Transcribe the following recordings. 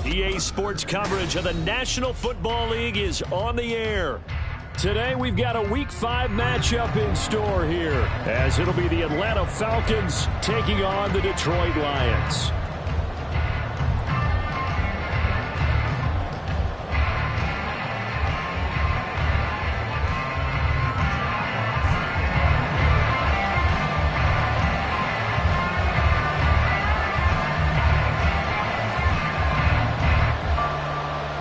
EA Sports coverage of the National Football League is on the air. Today we've got a Week 5 matchup in store here, as it'll be the Atlanta Falcons taking on the Detroit Lions.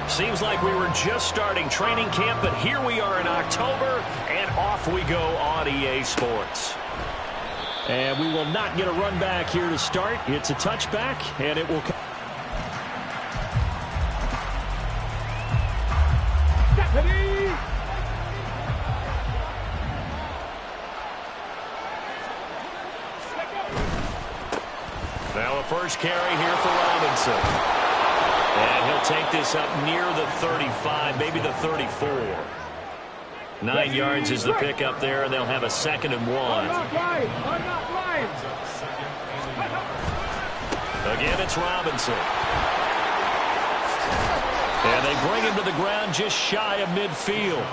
Seems like we were just starting training camp, but here we are in October, and off we go on EA Sports. And we will not get a run back here to start. It's a touchback, and it will come. Now a first carry here for Robinson. And he'll take this up near the 35, maybe the 34. 9 yards is the pickup there, and they'll have a 2nd and 1. Again, it's Robinson. And they bring him to the ground just shy of midfield.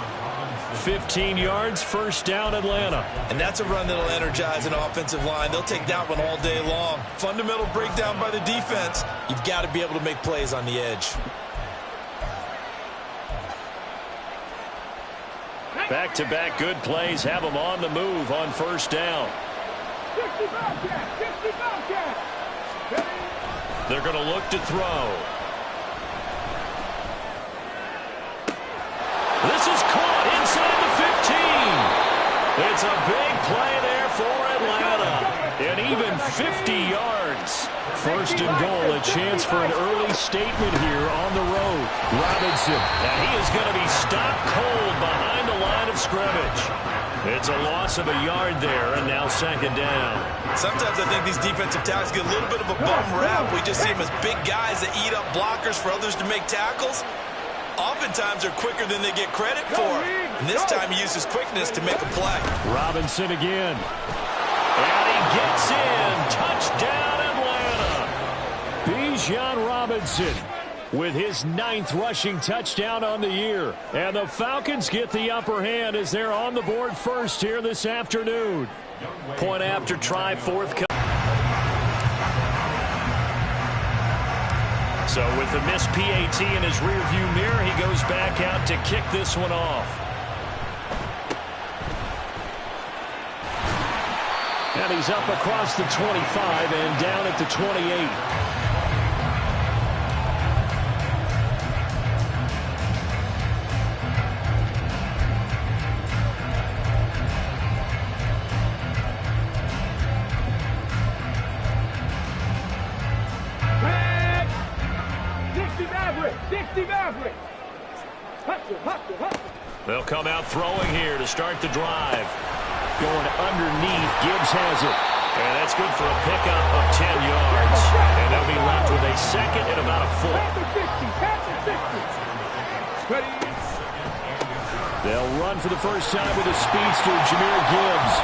15 yards, first down, Atlanta. And that's a run that'll energize an offensive line. They'll take that one all day long. Fundamental breakdown by the defense. You've got to be able to make plays on the edge. Back-to-back good plays have them on the move on first down. They're going to look to throw. This is caught inside the 15. It's a big play there for Atlanta. And even 50 yards. First and goal, a chance for an early statement here on the road. Robinson, and he is going to be stopped cold behind the line of scrimmage. It's a loss of a yard there, and now 2nd down. Sometimes I think these defensive tackles get a little bit of a bum rap. We just see them as big guys that eat up blockers for others to make tackles. Oftentimes they're quicker than they get credit for. And this time he uses quickness to make a play. Robinson again. And he gets in. Touchdown, Atlanta. Bijan Robinson with his 9th rushing touchdown on the year. And the Falcons get the upper hand as they're on the board first here this afternoon. Point after try, forthcoming. So with the missed PAT in his rearview mirror, he goes back out to kick this one off. And he's up across the 25 and down at the 28. They'll come out throwing here to start the drive. Going underneath, Gibbs has it. And that's good for a pickup of 10 yards. And they'll be left with a 2nd and about a foot. They'll run for the first time with a speedster, Jahmyr Gibbs.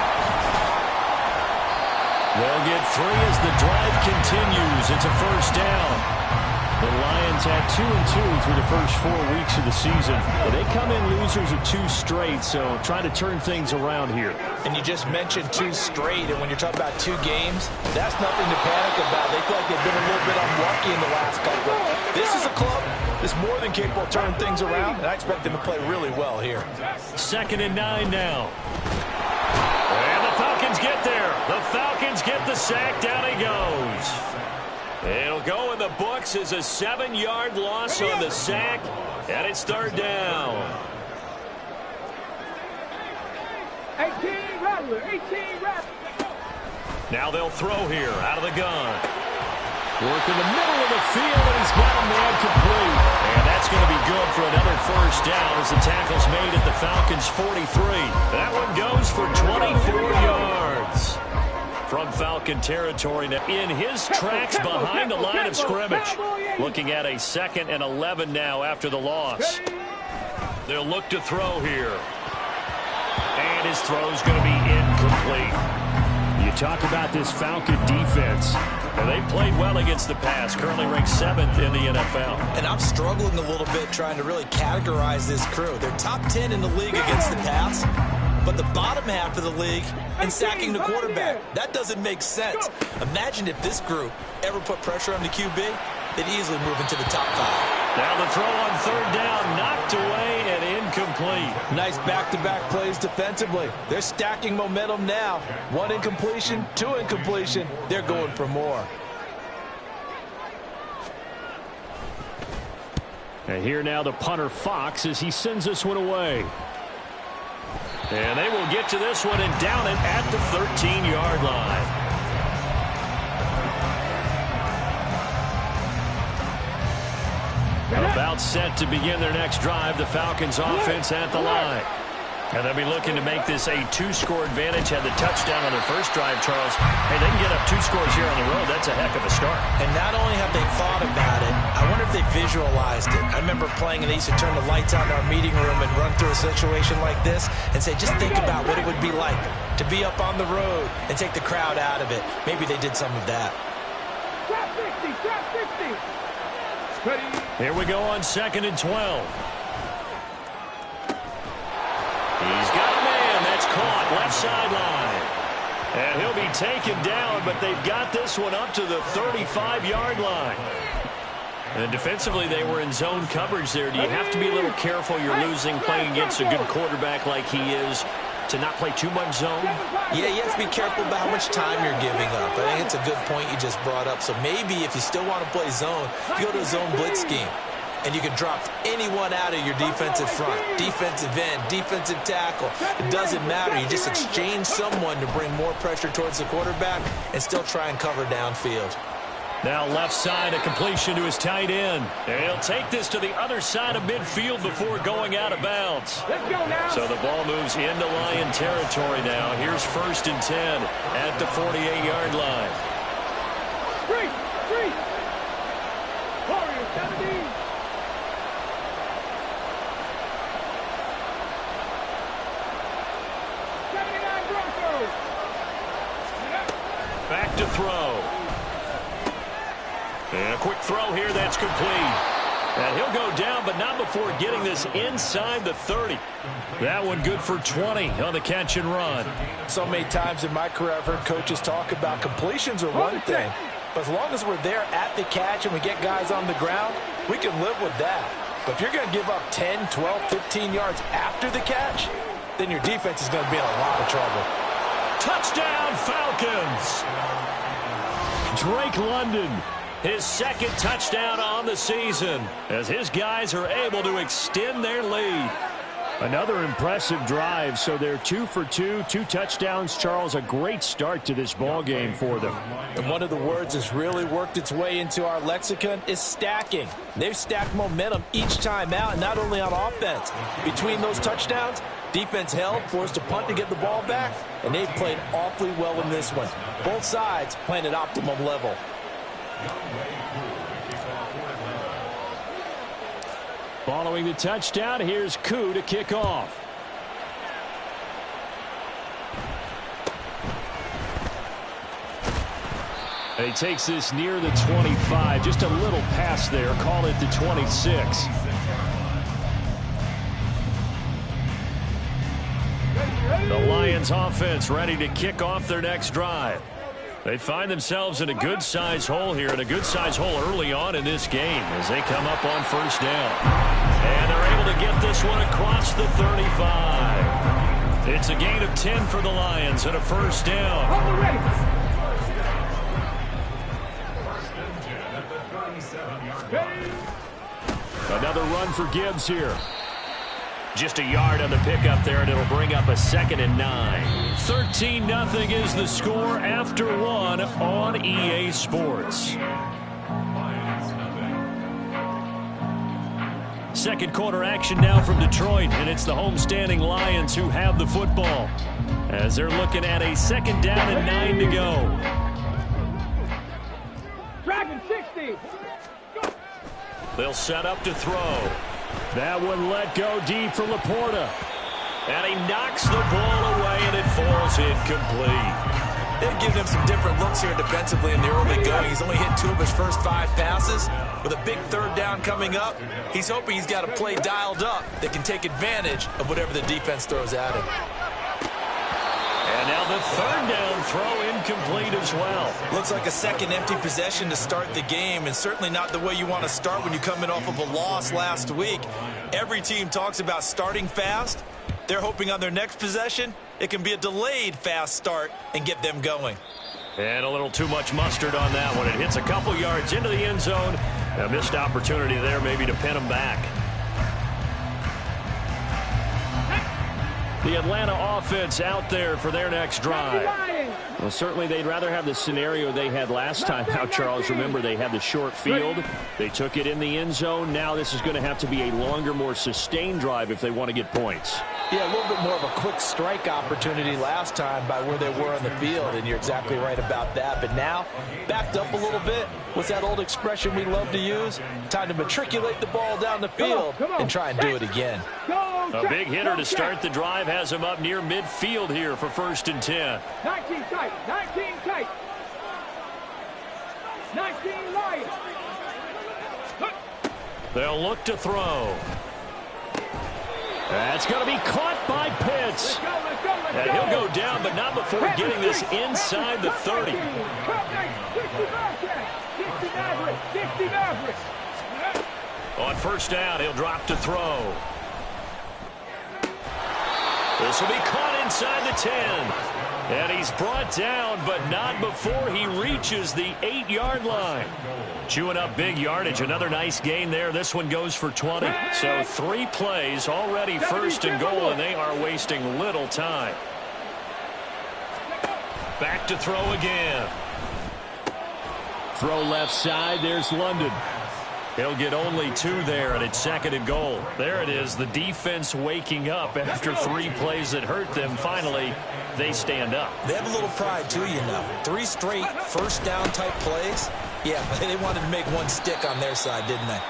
They'll get 3 as the drive continues. It's a first down. The Lions had 2-2 through the first 4 weeks of the season. But they come in losers of 2 straight, so trying to turn things around here. And you just mentioned 2 straight, and when you're talking about 2 games, that's nothing to panic about. They feel like they've been a little bit unlucky in the last couple. This is a club that's more than capable of turning things around, and I expect them to play really well here. 2nd and 9 now. And the Falcons get there. The Falcons get the sack. Down he goes. It'll go in the books as a 7-yard loss on the sack, and it's 3rd down. 18 Rattler. Now they'll throw here out of the gun. Work in the middle of the field, and he's got a man complete. And that's going to be good for another first down as the tackle's made at the Falcons' 43. That one goes for 24 yards. From Falcon territory now in his tracks behind the line of scrimmage. Looking at a 2nd and 11 now after the loss. They'll look to throw here. And his throw's going to be incomplete. You talk about this Falcon defense. And they played well against the pass, currently ranked 7th in the NFL. And I'm struggling a little bit trying to really categorize this crew. They're top 10 in the league against the pass, but the bottom half of the league in sacking the quarterback. That doesn't make sense. Imagine if this group ever put pressure on the QB, they'd easily move into the top 5. Now the throw on 3rd down, knocked away and incomplete. Nice back-to-back plays defensively. They're stacking momentum now. 1 incompletion, 2 incompletion. They're going for more. And here now the punter Fox as he sends this one away. And they will get to this one and down it at the 13-yard line. About set to begin their next drive. The Falcons offense at the line. And they'll be looking to make this a 2-score advantage. Had the touchdown on their first drive, Charles. Hey, they can get up 2 scores here on the road. That's a heck of a start. And not only have they thought about it, I wonder if they visualized it. I remember playing and they used to turn the lights on in our meeting room and run through a situation like this and say, just think about what it would be like to be up on the road and take the crowd out of it. Maybe they did some of that. Drop 60, drop 60. Ready. Here we go on 2nd and 12. He's got a man. That's caught left sideline. And he'll be taken down, but they've got this one up to the 35-yard line. And defensively, they were in zone coverage there. Do you have to be a little careful? You're losing playing against a good quarterback like he is to not play too much zone? Yeah, you have to be careful about how much time you're giving up. I think it's a good point you just brought up. So maybe if you still want to play zone, you go to a zone blitz scheme. And you can drop anyone out of your defensive front. Defensive end, defensive tackle. It doesn't matter. You just exchange someone to bring more pressure towards the quarterback and still try and cover downfield. Now left side, a completion to his tight end. And he'll take this to the other side of midfield before going out of bounds. Let's go now. So the ball moves into Lion territory now. Here's 1st and 10 at the 48-yard line. 3. Warriors 17. Back to throw. And a quick throw here, that's complete. And he'll go down, but not before getting this inside the 30. That one good for 20 on the catch and run. So many times in my career, I've heard coaches talk about completions are one thing. But as long as we're there at the catch and we get guys on the ground, we can live with that. But if you're going to give up 10, 12, 15 yards after the catch, then your defense is going to be in a lot of trouble. Touchdown, Falcons! Drake London, his 2nd touchdown on the season, as his guys are able to extend their lead. Another impressive drive, so they're 2 for 2, 2 touchdowns. Charles, a great start to this ball game for them. And one of the words that's really worked its way into our lexicon is stacking. They've stacked momentum each time out, and not only on offense. Between those touchdowns, defense held, forced a punt to get the ball back, and they've played awfully well in this one. Both sides playing at optimum level. Following the touchdown, here's Koo to kick off. And he takes this near the 25. Just a little pass there. Call it the 26. The Lions offense ready to kick off their next drive. They find themselves in a good-sized hole here, and a good-sized hole early on in this game as they come up on 1st down. And they're able to get this one across the 35. It's a gain of 10 for the Lions and a 1st down. Another run for Gibbs here. Just a yard on the pickup there, and it'll bring up a 2nd and 9. 13-0 is the score after 1 on EA Sports. Second quarter action now from Detroit, and it's the homestanding Lions who have the football as they're looking at a 2nd down and 9 to go. Dragon 60. They'll set up to throw. That one let go deep for Laporta. And he knocks the ball away, and it falls incomplete. They've given him some different looks here defensively in the early going. He's only hit 2 of his first 5 passes. With a big 3rd down coming up, he's hoping he's got a play dialed up that can take advantage of whatever the defense throws at him. And now the 3rd down throw incomplete as well. Looks like a second empty possession to start the game, and certainly not the way you want to start when you come in off of a loss last week. Every team talks about starting fast. They're hoping on their next possession, it can be a delayed fast start and get them going. And a little too much mustard on that one. It hits a couple yards into the end zone. A missed opportunity there maybe to pin them back. The Atlanta offense out there for their next drive. Well, certainly they'd rather have the scenario they had last time out, Charles. Remember, they had the short field. They took it in the end zone. Now this is going to have to be a longer, more sustained drive if they want to get points. Yeah, a little bit more of a quick strike opportunity last time by where they were on the field, and you're exactly right about that. But now, backed up a little bit. What's that old expression we love to use? Time to matriculate the ball down the field and try and do it again. A big hitter to start the drive has him up near midfield here for 1st and 10. 19 tight, 19 tight. 19 light. They'll look to throw. That's going to be caught by Pitts. And he'll go down, but not before getting this inside the 30. 60 average. On 1st down, he'll drop to throw. This will be caught inside the 10. And he's brought down, but not before he reaches the 8-yard line. Chewing up big yardage. Another nice gain there. This one goes for 20. So 3 plays already 1st and goal, and they are wasting little time. Back to throw again. Throw left side. There's London. He'll get only 2 there, and it's 2nd and goal. There it is, the defense waking up after 3 plays that hurt them. Finally, they stand up. They have a little pride, too, you know. 3 straight 1st down type plays. Yeah, they wanted to make one stick on their side, didn't they?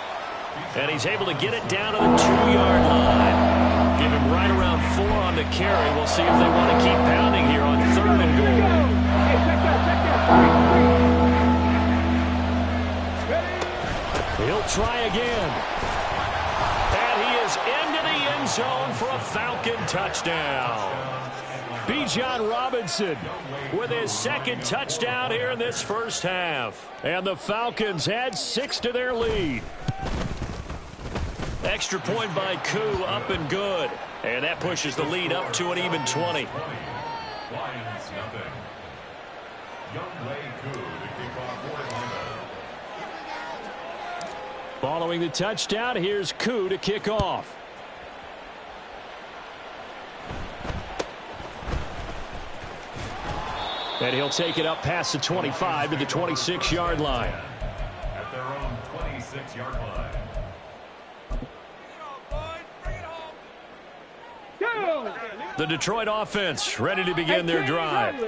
And he's able to get it down to the 2-yard line. Give him right around 4 on the carry. We'll see if they want to keep pounding here on 3rd and goal. He'll try again. And he is into the end zone for a Falcon touchdown. Bijan Robinson with his 2nd touchdown here in this 1st half. And the Falcons add 6 to their lead. Extra point by Koo, up and good. And that pushes the lead up to an even 20. Following the touchdown, here's Koo to kick off. And he'll take it up past the 25 to the 26-yard line. At their own 26-yard line. The Detroit offense ready to begin their drive.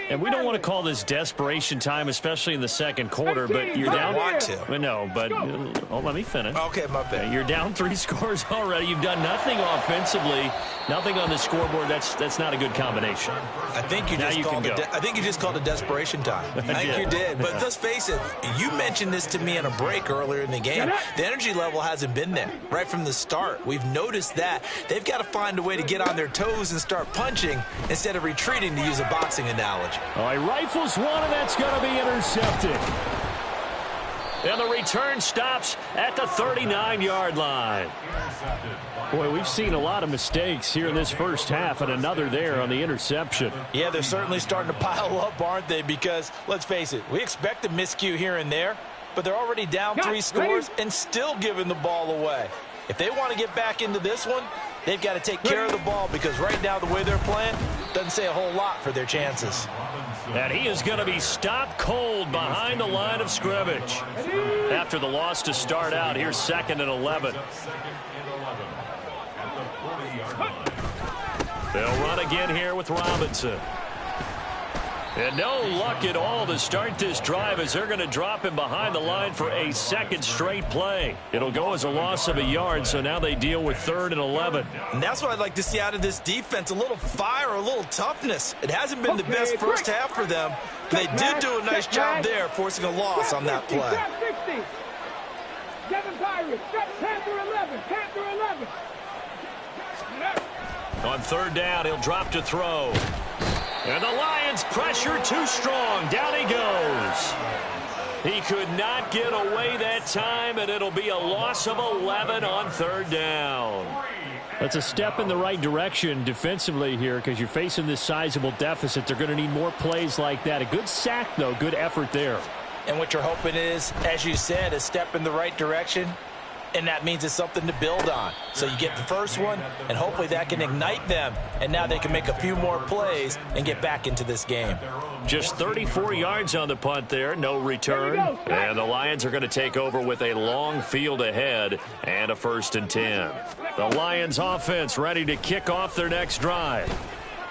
And we don't want to call this desperation time, especially in the 2nd quarter, but you're down. Want to. No, but let me finish. Okay, my bad. You're down 3 scores already. You've done nothing offensively, nothing on the scoreboard. That's not a good combination. I think you just called it desperation time. I think you did. But let's face it, you mentioned this to me on a break earlier in the game. The energy level hasn't been there right from the start. We've noticed that. They've got to find a way to get on their toes and start punching instead of retreating, to use a boxing analogy. All right, rifles one, and that's going to be intercepted. And the return stops at the 39-yard line. Boy, we've seen a lot of mistakes here in this 1st half, and another there on the interception. Yeah, they're certainly starting to pile up, aren't they? Because, let's face it, we expect a miscue here and there, but they're already down 3 scores and still giving the ball away. If they want to get back into this one, they've got to take care of the ball, because right now the way they're playing doesn't say a whole lot for their chances. And he is going to be stopped cold behind the line of scrimmage. After the loss to start out, here's 2nd and 11. They'll run again here with Robinson. And no luck at all to start this drive as they're going to drop him behind the line for a second straight play. It'll go as a loss of a yard, so now they deal with 3rd and 11. And that's what I'd like to see out of this defense, a little fire, a little toughness. It hasn't been the best first half for them, but they did do a nice job there, forcing a loss on that play. 7 Pirates, Panther 11, Panther 11. On 3rd down, he'll drop to throw. And the Lions pressure too strong. Down he goes. He could not get away that time, and it'll be a loss of 11 on 3rd down. That's a step in the right direction defensively here because you're facing this sizable deficit. They're going to need more plays like that. A good sack, though. Good effort there. And what you're hoping is, as you said, a step in the right direction. And that means it's something to build on. So you get the first one, and hopefully that can ignite them. And now they can make a few more plays and get back into this game. Just 34 yards on the punt there, no return. And the Lions are going to take over with a long field ahead and a 1st and 10. The Lions offense ready to kick off their next drive.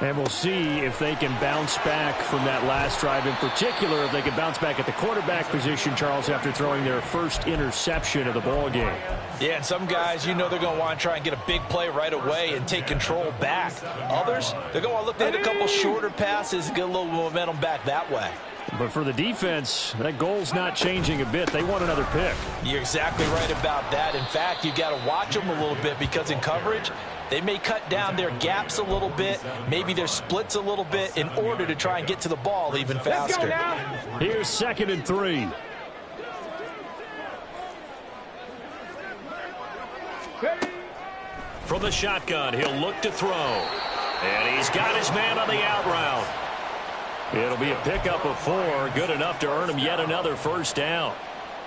And we'll see if they can bounce back from that last drive. In particular, if they can bounce back at the quarterback position, Charles, after throwing their first interception of the ball game. Yeah, and some guys, you know they're going to want to try and get a big play right away and take control back. Others, they're going to want to look to hit a couple shorter passes and get a little momentum back that way. But for the defense, that goal's not changing a bit. They want another pick. You're exactly right about that. In fact, you've got to watch them a little bit because in coverage, they may cut down their gaps a little bit, maybe their splits a little bit in order to try and get to the ball even faster. Here's 2nd and 3. From the shotgun, he'll look to throw. And he's got his man on the out route. It'll be a pickup of 4, good enough to earn him yet another 1st down.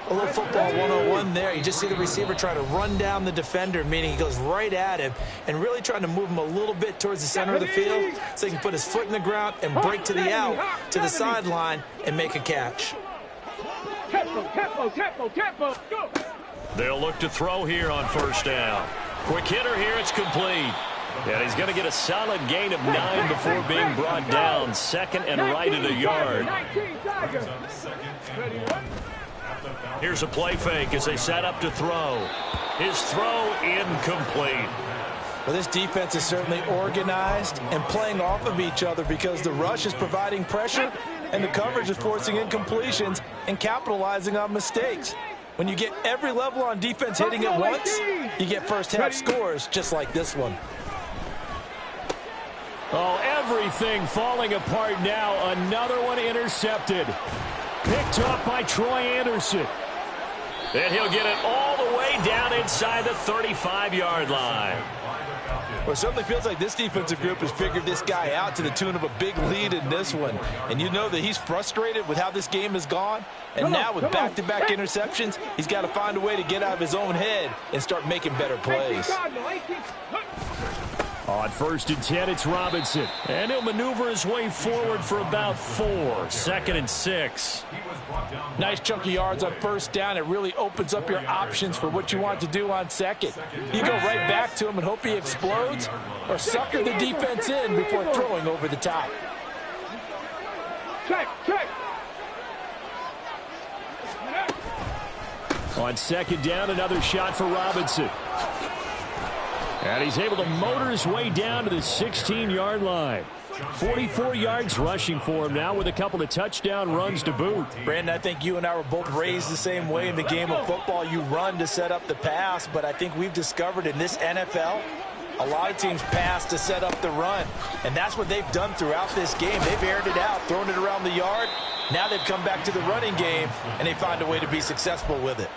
A little football 101 there. You just see the receiver trying to run down the defender, meaning he goes right at him and really trying to move him a little bit towards the center of the field so he can put his foot in the ground and break to the out, to the sideline, and make a catch. Tempo, go. They'll look to throw here on 1st down. Quick hitter here, it's complete. And he's going to get a solid gain of 9 before being brought down. 2nd and right at a yard. Here's a play fake as they set up to throw. His throw incomplete. Well, this defense is certainly organized and playing off of each other because the rush is providing pressure and the coverage is forcing incompletions and capitalizing on mistakes. When you get every level on defense hitting at once, you get first half scores just like this one. Oh, everything falling apart now. Another one intercepted. Picked up by Troy Anderson. And he'll get it all the way down inside the 35-yard line. Well, it certainly feels like this defensive group has figured this guy out to the tune of a big lead in this one. And you know that he's frustrated with how this game has gone. And now with back-to-back interceptions, he's got to find a way to get out of his own head and start making better plays. On 1st and 10, it's Robinson. And he'll maneuver his way forward for about 4. 2nd and 6. Nice chunky yards on 1st down. It really opens up your options for what you want to do on 2nd. You go right back to him and hope he explodes or sucker the defense in before throwing over the top. Check. On 2nd down, another shot for Robinson. And he's able to motor his way down to the 16-yard line. 44 yards rushing for him now with a couple of touchdown runs to boot. Brandon, I think you and I were both raised the same way in the game of football. You run to set up the pass, but I think we've discovered in this NFL, a lot of teams pass to set up the run. And that's what they've done throughout this game. They've aired it out, thrown it around the yard. Now they've come back to the running game, and they find a way to be successful with it.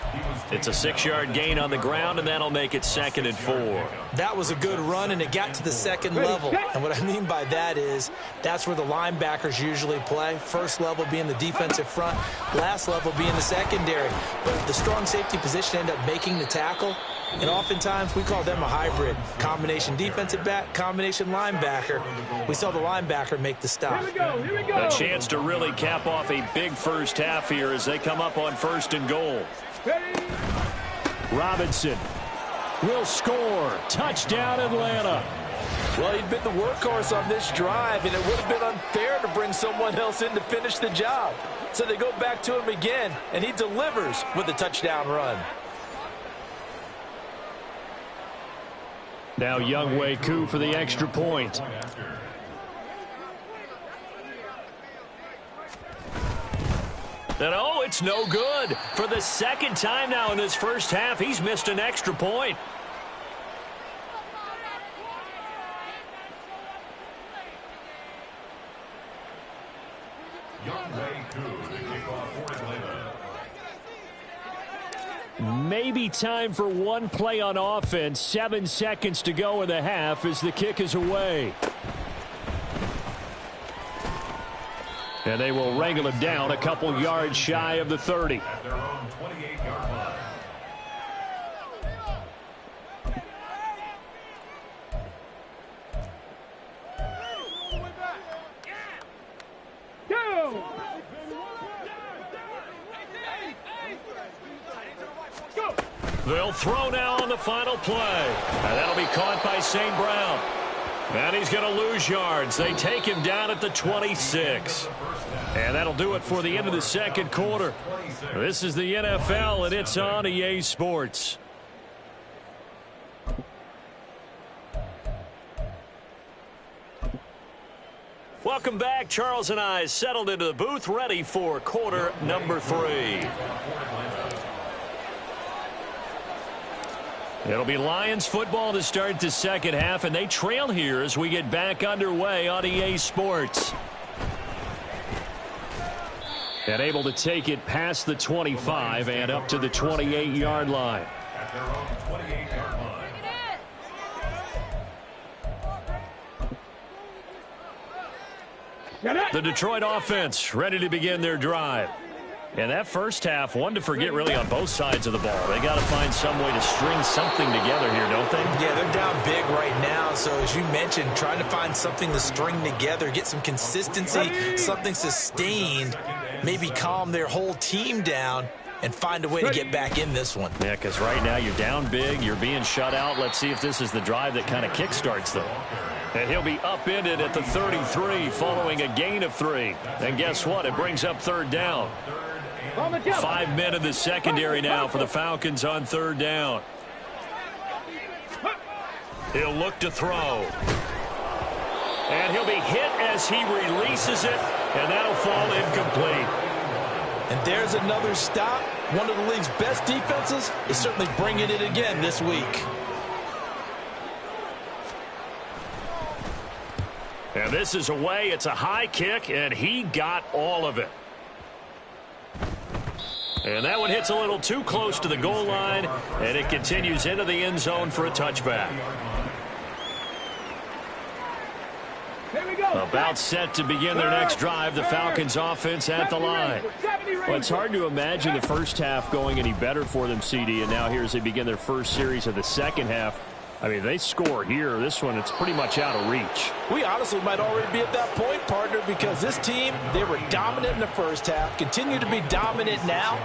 It's a 6-yard gain on the ground, and that'll make it 2nd and 4. That was a good run, and it got to the 2nd level. And what I mean by that is that's where the linebackers usually play. First level being the defensive front, last level being the secondary. But the strong safety position ended up making the tackle. And oftentimes we call them a hybrid. Combination defensive back, combination linebacker. We saw the linebacker make the stop. Here we go. A chance to really cap off a big first half here as they come up on 1st and goal. Ready? Robinson will score. Touchdown, Atlanta. Well, he'd been the workhorse on this drive, and it would have been unfair to bring someone else in to finish the job. So they go back to him again, and he delivers with a touchdown run. Now Younghoe Koo for the extra point. And oh, it's no good. For the second time now in this first half, he's missed an extra point. Younghoe Koo to kick off for Atlanta. Maybe time for one play on offense. 7 seconds to go in the half as the kick is away. And they will wrangle him down a couple yards shy of the 30. At their own 28-yard line. Go! Go! They'll throw now on the final play. And that'll be caught by St. Brown. And he's going to lose yards. They take him down at the 26. And that'll do it for the end of the second quarter. This is the NFL, and it's on EA Sports. Welcome back. Charles and I settled into the booth, ready for quarter number 3. It'll be Lions football to start the second half, and they trail here as we get back underway on EA Sports. And able to take it past the 25 and up to the 28-yard line. At their own 28-yard line. The Detroit offense ready to begin their drive. And that first half, one to forget really on both sides of the ball. They got to find some way to string something together here, don't they? Yeah, they're down big right now. So as you mentioned, trying to find something to string together, get some consistency, something sustained, maybe calm their whole team down and find a way to get back in this one. Yeah, because right now you're down big, you're being shut out. Let's see if this is the drive that kind of kickstarts them. And he'll be upended at the 33 following a gain of 3. And guess what? It brings up third down. 5 men in the secondary now for the Falcons on third down. He'll look to throw. And he'll be hit as he releases it, and that'll fall incomplete. And there's another stop. One of the league's best defenses is certainly bringing it again this week. And this is away. It's a high kick, and he got all of it. And that one hits a little too close to the goal line, and it continues into the end zone for a touchback. About set to begin their next drive, the Falcons offense at the line. Well, it's hard to imagine the first half going any better for them, CD, and now here as they begin their first series of the second half. I mean, they score here. This one, it's pretty much out of reach. We honestly might already be at that point, partner, because this team, they were dominant in the first half, continue to be dominant now,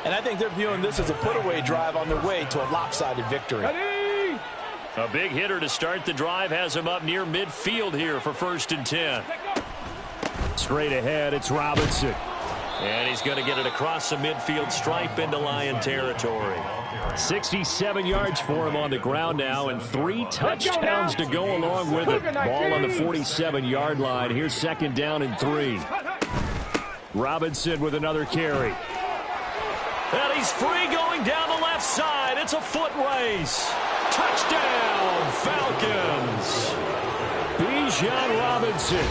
and I think they're viewing this as a put-away drive on their way to a lopsided victory. A big hitter to start the drive has him up near midfield here for 1st and 10. Straight ahead, it's Robinson. And he's going to get it across the midfield stripe into Lion territory. 67 yards for him on the ground now, and 3 touchdowns to go along with it. Ball on the 47-yard line. Here's 2nd down and 3. Robinson with another carry. And he's free going down the left side. It's a foot race. Touchdown, Falcons. Bijan Robinson.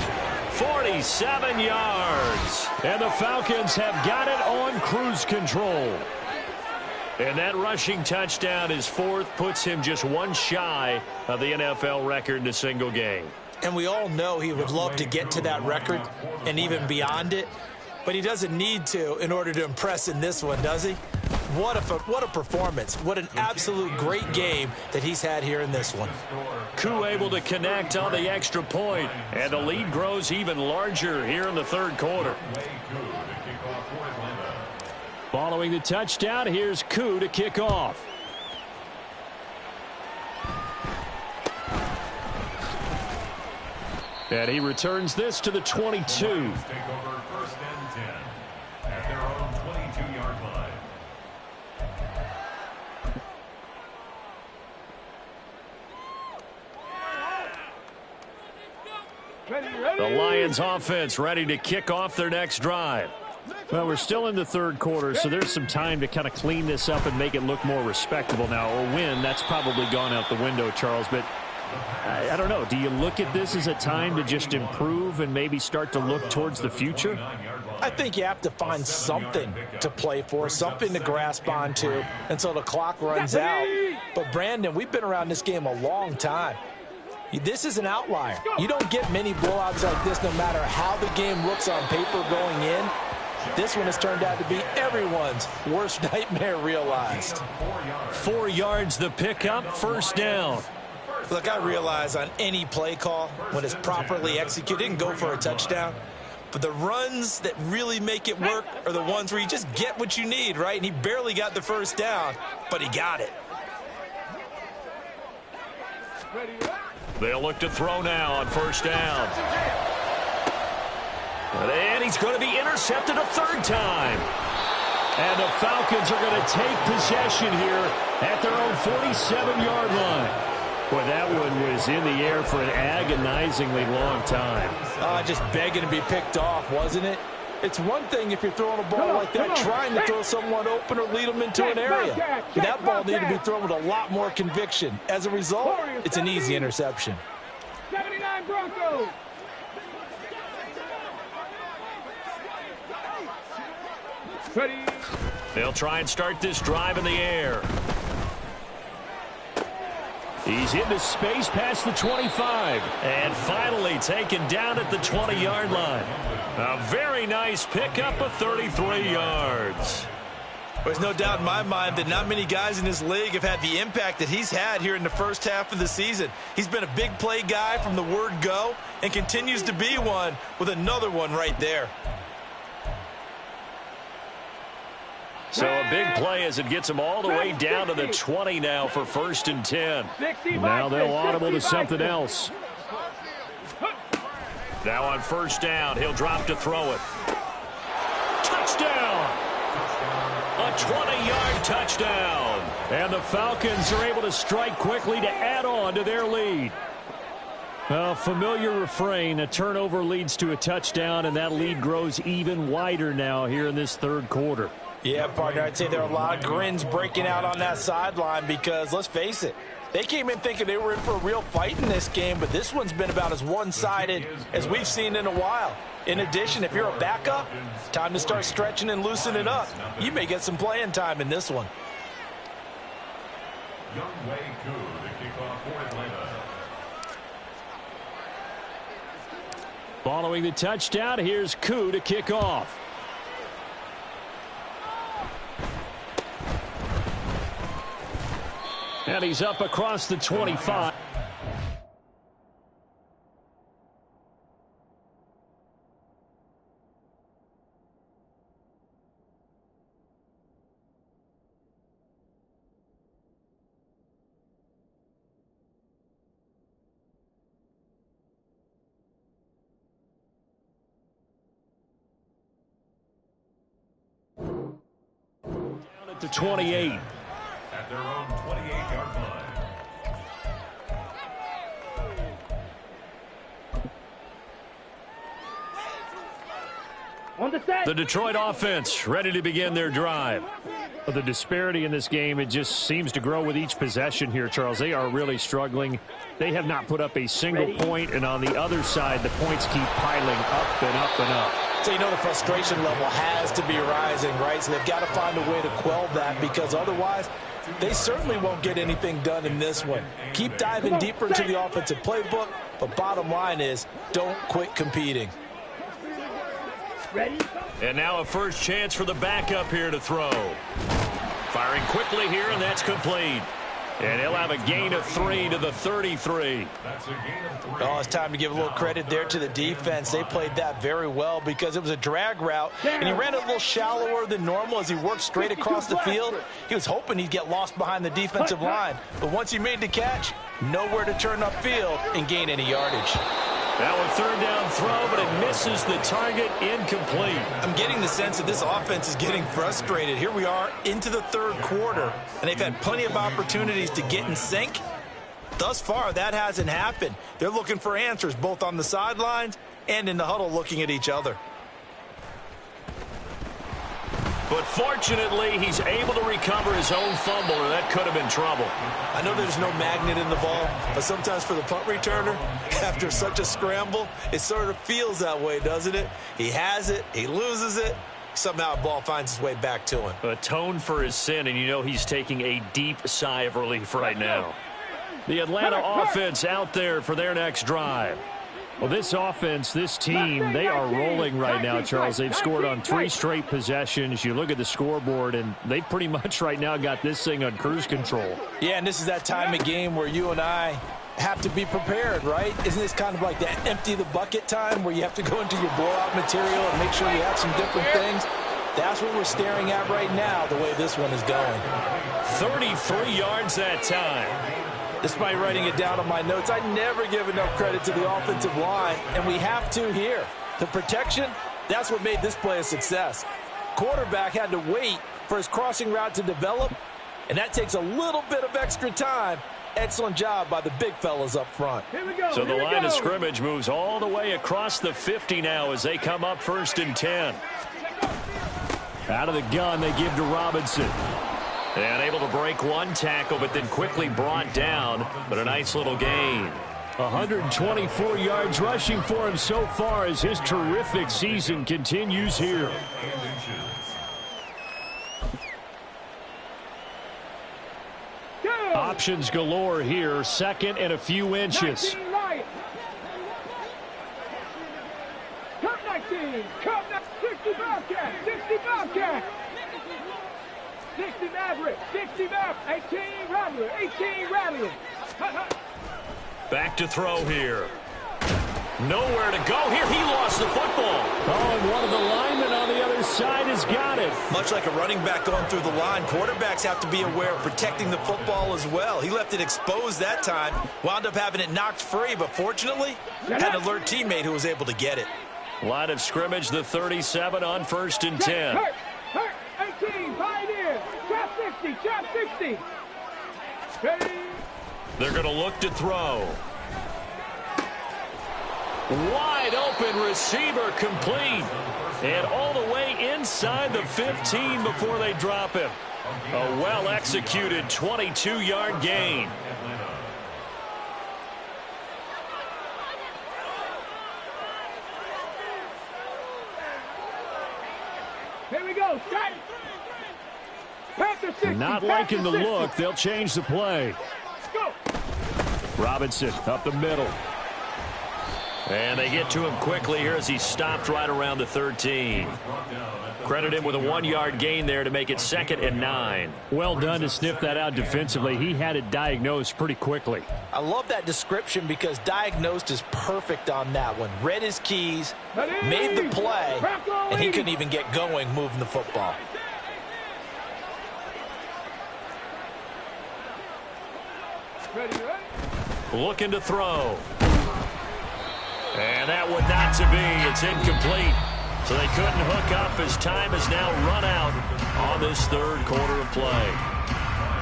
47 yards. And the Falcons have got it on cruise control. And that rushing touchdown is 4th, puts him just one shy of the NFL record in a single game. And we all know he would love to get to that record and even beyond it, but he doesn't need to in order to impress in this one, does he? What a performance. What an absolute great game that he's had here in this one. Koo able to connect on the extra point, and the lead grows even larger here in the third quarter. Following the touchdown, here's Koo to kick off. And he returns this to the 22. Take over first and 10 at their own 22-yard line. The Lions offense ready to kick off their next drive. Well, we're still in the third quarter, so there's some time to kind of clean this up and make it look more respectable now. A win, that's probably gone out the window, Charles, but I don't know. Do you look at this as a time to just improve and maybe start to look towards the future? I think you have to find something to play for, something to grasp onto until the clock runs out. But, Brandon, we've been around this game a long time. This is an outlier. You don't get many blowouts like this no matter how the game looks on paper going in. This one has turned out to be everyone's worst nightmare realized. 4 yards the pickup, first down. Look, I realize on any play call, when it's properly executed, and go for a touchdown. But the runs that really make it work are the ones where you just get what you need, right? And he barely got the first down, but he got it. They'll look to throw now on first down. And he's going to be intercepted a third time. And the Falcons are going to take possession here at their own 47-yard line. Boy, that one was in the air for an agonizingly long time. Just begging to be picked off, wasn't it? It's one thing if you're throwing a ball like that, trying to throw someone open or lead them into an area. That ball needed to be thrown with a lot more conviction. As a result, it's an easy interception. 79 Broncos. Ready. They'll try and start this drive in the air. He's into space past the 25. And finally taken down at the 20-yard line. A very nice pickup of 33 yards. There's no doubt in my mind that not many guys in this league have had the impact that he's had here in the first half of the season. He's been a big play guy from the word go and continues to be one with another one right there. So a big play as it gets him all the way down to the 20 now for first and 10. Now they'll audible to something else. Now on first down, he'll drop to throw it. Touchdown! A 20-yard touchdown. And the Falcons are able to strike quickly to add on to their lead. A familiar refrain, a turnover leads to a touchdown, and that lead grows even wider now here in this third quarter. Yeah, partner, I'd say there are a lot of grins breaking out on that sideline because, let's face it, they came in thinking they were in for a real fight in this game, but this one's been about as one-sided as we've seen in a while. In addition, if you're a backup, time to start stretching and loosening up. You may get some playing time in this one. Following the touchdown, here's Koo to kick off. And he's up across the 25. Down at the 28. At their own 28-yard line. On the set. The Detroit offense ready to begin their drive. The disparity in this game, it just seems to grow with each possession here, Charles. They are really struggling. They have not put up a single point, and on the other side, the points keep piling up and up and up. So you know the frustration level has to be rising, right? So they've got to find a way to quell that because otherwise they certainly won't get anything done in this one. Keep diving deeper into the offensive playbook, but bottom line is don't quit competing. Ready. And now a first chance for the backup here to throw. Firing quickly here, and that's complete. And he'll have a gain of 3 to the 33. That's a gain of 3. Oh, it's time to give a little credit there to the defense. They played that very well because it was a drag route, and he ran it a little shallower than normal as he worked straight across the field. He was hoping he'd get lost behind the defensive line, but once he made the catch, nowhere to turn upfield and gain any yardage. Now a third down throw, but it misses the target, incomplete. I'm getting the sense that this offense is getting frustrated. Here we are into the third quarter, and they've had plenty of opportunities to get in sync. Thus far, that hasn't happened. They're looking for answers both on the sidelines and in the huddle looking at each other. But fortunately, he's able to recover his own fumble, or that could have been trouble. I know there's no magnet in the ball, but sometimes for the punt returner, after such a scramble, it sort of feels that way, doesn't it? He has it, he loses it, somehow the ball finds its way back to him. Atone for his sin, and you know he's taking a deep sigh of relief right now. The Atlanta offense out there for their next drive. Well, this offense, this team, they are rolling right now, Charles. They've scored on 3 straight possessions. You look at the scoreboard, and they pretty much right now got this thing on cruise control. Yeah, and this is that time of game where you and I have to be prepared, right? Isn't this kind of like that empty the bucket time where you have to go into your blowout material and make sure you have some different things? That's what we're staring at right now, the way this one is going. 33 yards that time. Despite writing it down on my notes, I never give enough credit to the offensive line, and we have to here. The protection, that's what made this play a success. Quarterback had to wait for his crossing route to develop, and that takes a little bit of extra time. Excellent job by the big fellas up front. Here we go. So the line of scrimmage moves all the way across the 50 now as they come up 1st and 10. Out of the gun, they give to Robinson. And able to break one tackle, but then quickly brought down. But a nice little gain. 124 yards rushing for him so far as his terrific season continues here. Options galore here. 2nd and a few inches. Cup 19. Cup 60 Bobcat. 60 Bobcat. 60 Maverick, 60 Maverick, 18 Rattler, 18 Rattler. Back to throw here. Nowhere to go here. He lost the football. Oh, and one of the linemen on the other side has got it. Much like a running back going through the line, quarterbacks have to be aware of protecting the football as well. He left it exposed that time, wound up having it knocked free, but fortunately, had an alert teammate who was able to get it. Line of scrimmage, the 37 on 1st and 10. Hurt, 18, Pioneer, trap 60, trap 60. Ready. They're going to look to throw. Wide open receiver complete. And all the way inside the 15 before they drop him. A well-executed 22-yard gain. Here we go, start. Panther 60, Not liking the look. They'll change the play. Go. Robinson up the middle. And they get to him quickly here as he stopped right around the 13. Credit him with a 1-yard gain there to make it 2nd and 9. Well done to sniff that out defensively. He had it diagnosed pretty quickly. I love that description because diagnosed is perfect on that one. Read his keys, made the play, and he couldn't even get going moving the football. Ready. Looking to throw. And that one not to be. It's incomplete. So they couldn't hook up as time has now run out on this third quarter of play.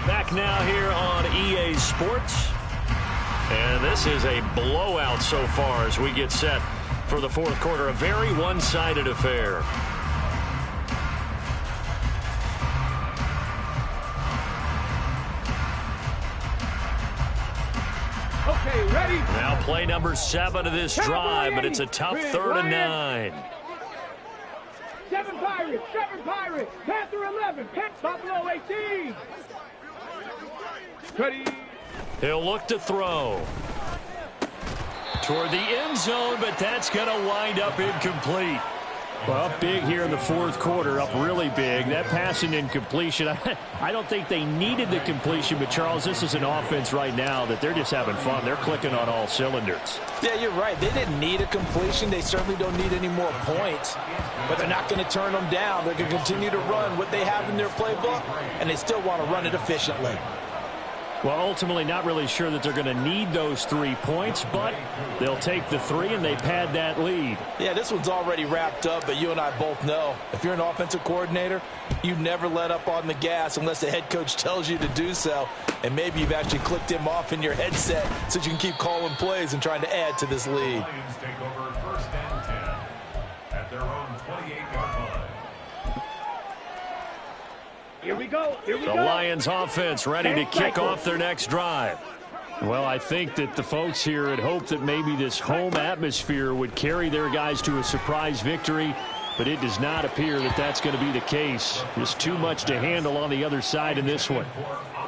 Back now here on EA Sports. And this is a blowout so far as we get set for the fourth quarter. A very one-sided affair. Okay, ready. Now play number 7 of this drive, but it's a tough 3rd and 9. 7 Pirates, Panther 11, Buffalo 18. Ready. He'll look to throw. Toward the end zone, but that's going to wind up incomplete. Well, up big here in the fourth quarter, up really big. That passing incompletion, I don't think they needed the completion, but, Charles, this is an offense right now that they're just having fun. They're clicking on all cylinders. Yeah, you're right. They didn't need a completion. They certainly don't need any more points, but they're not going to turn them down. They're going to continue to run what they have in their playbook, and they still want to run it efficiently. Well, ultimately not really sure that they're going to need those 3 points, but they'll take the 3 and they pad that lead. Yeah, this one's already wrapped up, but you and I both know if you're an offensive coordinator, you never let up on the gas unless the head coach tells you to do so. And maybe you've actually clicked him off in your headset so you can keep calling plays and trying to add to this lead. Lions take over first and 10 at their own 28-yard line. Here we go. Here we The go. Lions offense ready to kick off their next drive. Well, I think that the folks here had hoped that maybe this home atmosphere would carry their guys to a surprise victory, but it does not appear that that's going to be the case. Just too much to handle on the other side in this one.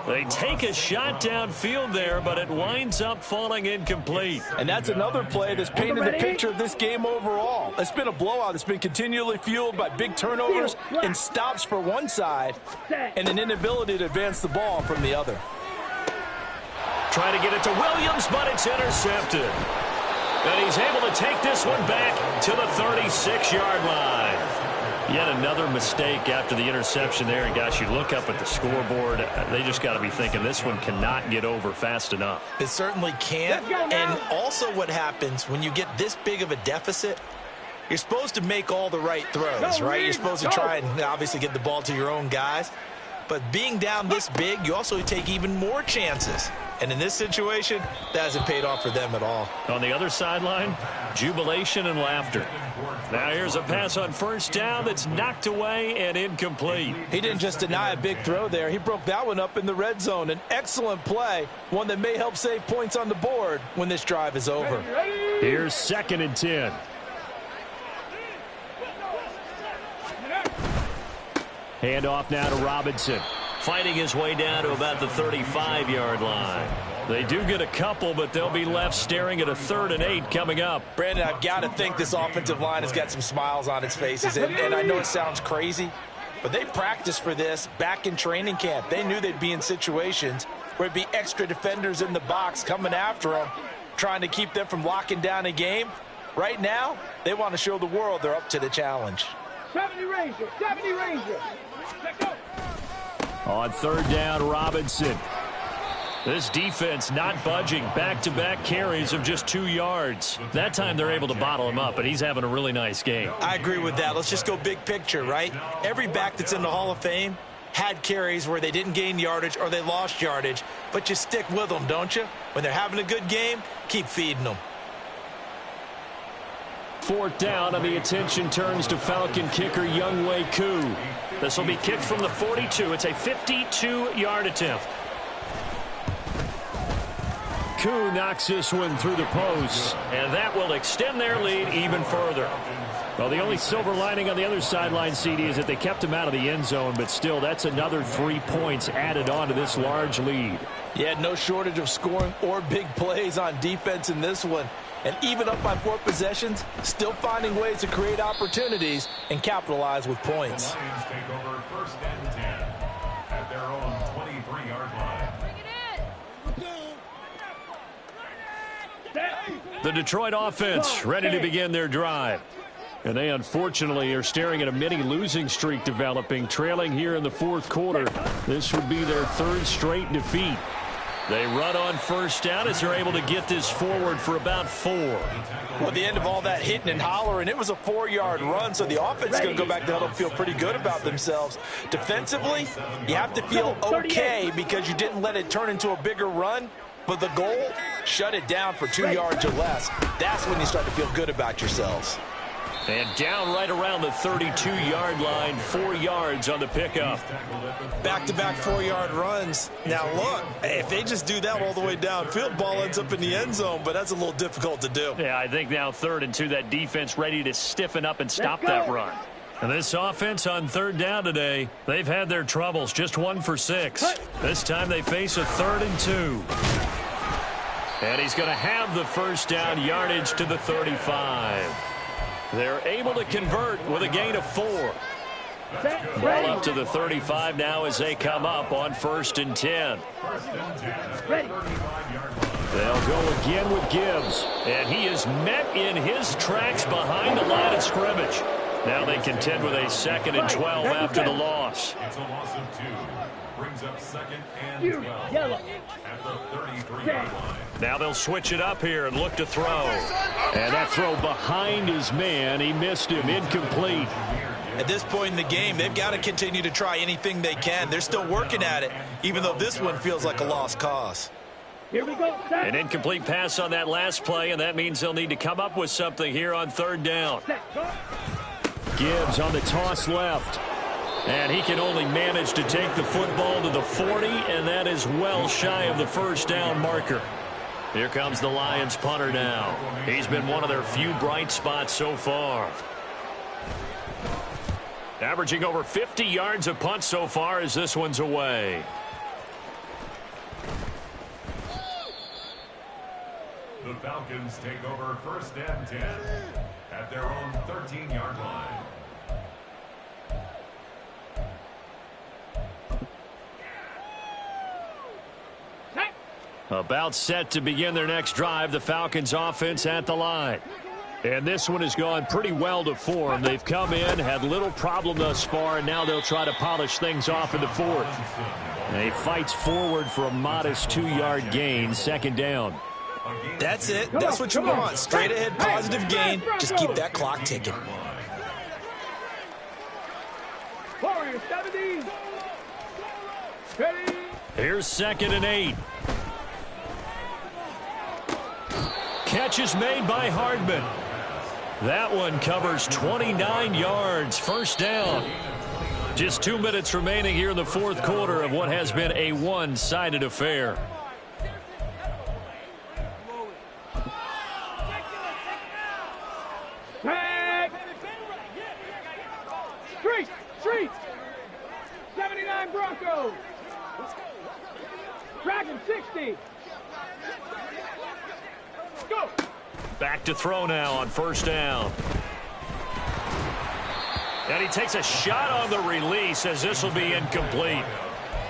They take a shot downfield there, but it winds up falling incomplete. And that's another play that's painted the picture of this game overall. It's been a blowout. It's been continually fueled by big turnovers and stops for one side and an inability to advance the ball from the other. Trying to get it to Williams, but it's intercepted. And he's able to take this one back to the 36-yard line. Yet another mistake after the interception there. And, gosh, you look up at the scoreboard, they just got to be thinking this one cannot get over fast enough. It certainly can't. And also what happens when you get this big of a deficit, you're supposed to make all the right throws, right? You're supposed to try and obviously get the ball to your own guys. But being down this big, you also take even more chances. And in this situation, that hasn't paid off for them at all. On the other sideline, jubilation and laughter. Now here's a pass on first down that's knocked away and incomplete. He didn't just deny a big throw there. He broke that one up in the red zone. An excellent play, one that may help save points on the board when this drive is over. Here's 2nd and 10. Handoff now to Robinson. Fighting his way down to about the 35-yard line. They do get a couple, but they'll be left staring at a 3rd and 8 coming up. Brandon, I've got to think this offensive line has got some smiles on its faces. And I know it sounds crazy, but they practiced for this back in training camp. They knew they'd be in situations where it'd be extra defenders in the box coming after them, trying to keep them from locking down a game. Right now, they want to show the world they're up to the challenge. 70 Ranger. 70 Ranger. Let's go. On 3rd down, Robinson. This defense not budging. Back-to-back carries of just 2 yards. That time they're able to bottle him up, and he's having a really nice game. I agree with that. Let's just go big picture, right? Every back that's in the Hall of Fame had carries where they didn't gain yardage or they lost yardage, but you stick with them, don't you? When they're having a good game, keep feeding them. 4th down, and the attention turns to Falcon kicker Younghoe Koo. This will be kicked from the 42. It's a 52-yard attempt. Koo knocks this one through the post, and that will extend their lead even further. Well, the only silver lining on the other sideline, CD, is that they kept him out of the end zone, but still, that's another 3 points added on to this large lead. Yeah, no shortage of scoring or big plays on defense in this one. And even up by 4 possessions, still finding ways to create opportunities and capitalize with points. The Lions take over first and 10 at their own 23-yard line. The Detroit offense ready to begin their drive. And they unfortunately are staring at a mini losing streak developing, trailing here in the 4th quarter. This would be their 3rd straight defeat. They run on first down as they're able to get this forward for about 4. Well, at the end of all that hitting and hollering, it was a 4-yard run, so the offense is going to go back to huddle and feel pretty good about themselves. Defensively, you have to feel okay because you didn't let it turn into a bigger run, but the goal, shut it down for 2 yards or less. That's when you start to feel good about yourselves. And down right around the 32-yard line, 4 yards on the pickup. Back-to-back 4-yard runs. Now, look, if they just do that all the way downfield, ball ends up in the end zone, but that's a little difficult to do. Yeah, I think now 3rd and 2, that defense ready to stiffen up and stop that run. And this offense on 3rd down today, they've had their troubles, just 1 for 6. This time they face a 3rd and 2. And he's going to have the first down, yardage to the 35. They're able to convert with a gain of 4. Ball up to the 35 now as they come up on 1st and 10. They'll go again with Gibbs. And he is met in his tracks behind the line of scrimmage. Now they contend with a 2nd and 12 after the loss. It's a loss of 2. brings up second and You 12 yellow. at the 33-yard line. Now they'll switch it up here and look to throw. And that throw behind his man. He missed him. Incomplete. At this point in the game, they've got to continue to try anything they can. They're still working at it, even though this one feels like a lost cause. Here we go. Set. An incomplete pass on that last play, and that means they'll need to come up with something here on third down. Set. Go. Gibbs on the toss left. And he can only manage to take the football to the 40, and that is well shy of the first down marker. Here comes the Lions punter now. He's been one of their few bright spots so far. Averaging over 50 yards a punt so far as this one's away. The Falcons take over first and 10 at their own 13-yard line. About set to begin their next drive, the Falcons offense at the line. And this one has gone pretty well to form. They've come in, had little problem thus far, and now they'll try to polish things off in the fourth. And he fights forward for a modest 2-yard gain, second down. That's it. That's what you want. Straight ahead, positive gain. Just keep that clock ticking. Warriors 70. Ready. Here's second and 8. Catch is made by Hardman. That one covers 29 yards. First down. Just 2 minutes remaining here in the fourth quarter of what has been a one-sided affair. Tag. Street. 79 Broncos. Dragon 60. Go. Back to throw now on first down. And he takes a shot on the release as this will be incomplete.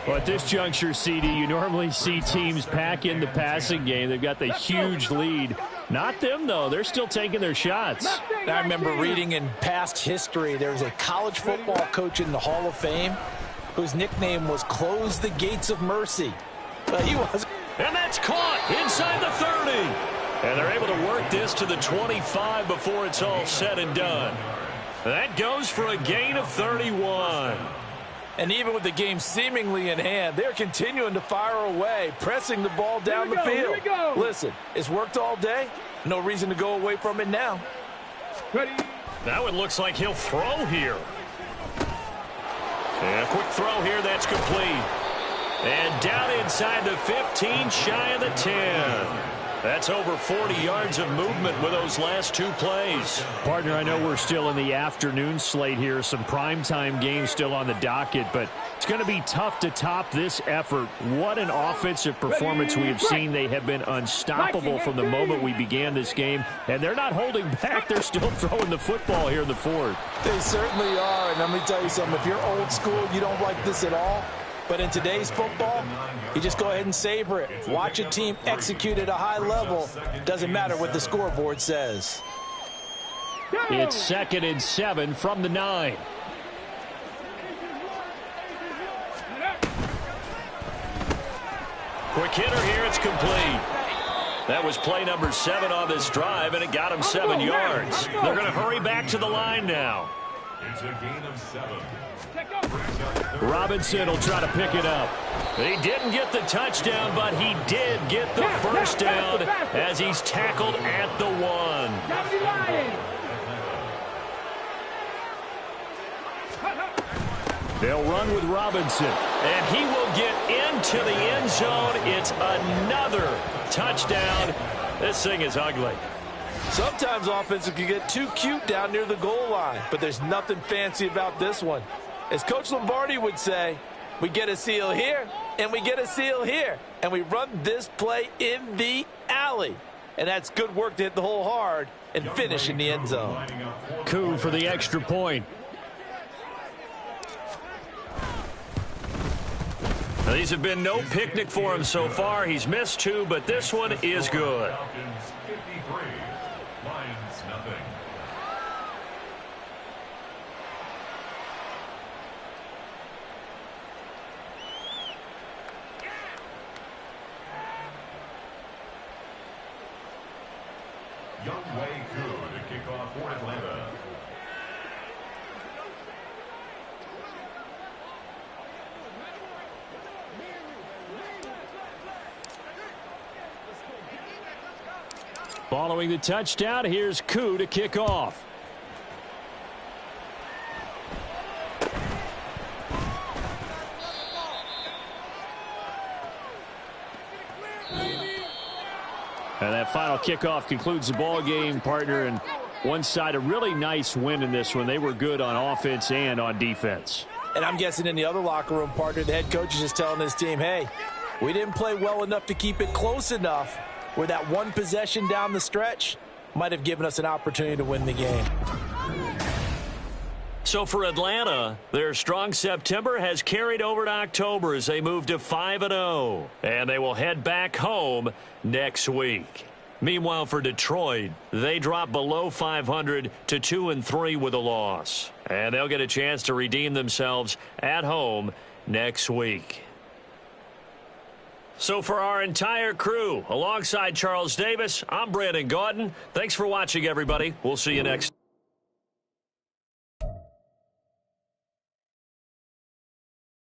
Well, at this juncture, CD, you normally see teams pack in the passing game. They've got the huge lead. Not them, though. They're still taking their shots. I remember reading in past history, there was a college football coach in the Hall of Fame whose nickname was Close the Gates of Mercy. But he was. And that's caught inside the 30. And they're able to work this to the 25 before it's all said and done. That goes for a gain of 31. And even with the game seemingly in hand, they're continuing to fire away, pressing the ball down the field. Listen, it's worked all day. No reason to go away from it now. Ready. That one looks like he'll throw here. And a quick throw here, that's complete. And down inside the 15, shy of the 10. That's over 40 yards of movement with those last two plays. Partner, I know we're still in the afternoon slate here. Some primetime games still on the docket, but it's going to be tough to top this effort. What an offensive performance we have seen. They have been unstoppable from the moment we began this game, and they're not holding back. They're still throwing the football here in the fourth. They certainly are, and let me tell you something. If you're old school, you don't like this at all. But in today's football, you just go ahead and savor it. Watch a team execute at a high level. Doesn't matter what the scoreboard says. It's second and 7 from the 9. Quick hitter here, it's complete. That was play number 7 on this drive, and it got him 7 yards. They're going to hurry back to the line now. It's a gain of 7. Robinson will try to pick it up. He didn't get the touchdown, but he did get the first down as he's tackled at the 1. They'll run with Robinson, and he will get into the end zone. It's another touchdown. This thing is ugly. Sometimes offenses can get too cute down near the goal line, but there's nothing fancy about this one. As Coach Lombardi would say, we get a seal here, and we get a seal here, and we run this play in the alley. And that's good work to hit the hole hard and finish in the end zone. Coup for the extra point. Now, these have been no picnic for him so far. He's missed 2, but this one is good. Falcons 53, Lions nothing. Youngwei Koo to kick off for Atlanta. Following the touchdown, here's Koo to kick off. And that final kickoff concludes the ball game, partner. And one side, a really nice win in this one. They were good on offense and on defense. And I'm guessing in the other locker room, partner, the head coach is just telling his team, hey, we didn't play well enough to keep it close enough where that one possession down the stretch might have given us an opportunity to win the game. So for Atlanta, their strong September has carried over to October as they move to 5-0. And they will head back home next week. Meanwhile, for Detroit, they drop below 500 to 2-3 with a loss. And they'll get a chance to redeem themselves at home next week. So for our entire crew, alongside Charles Davis, I'm Brandon Gaudin. Thanks for watching, everybody. We'll see you next.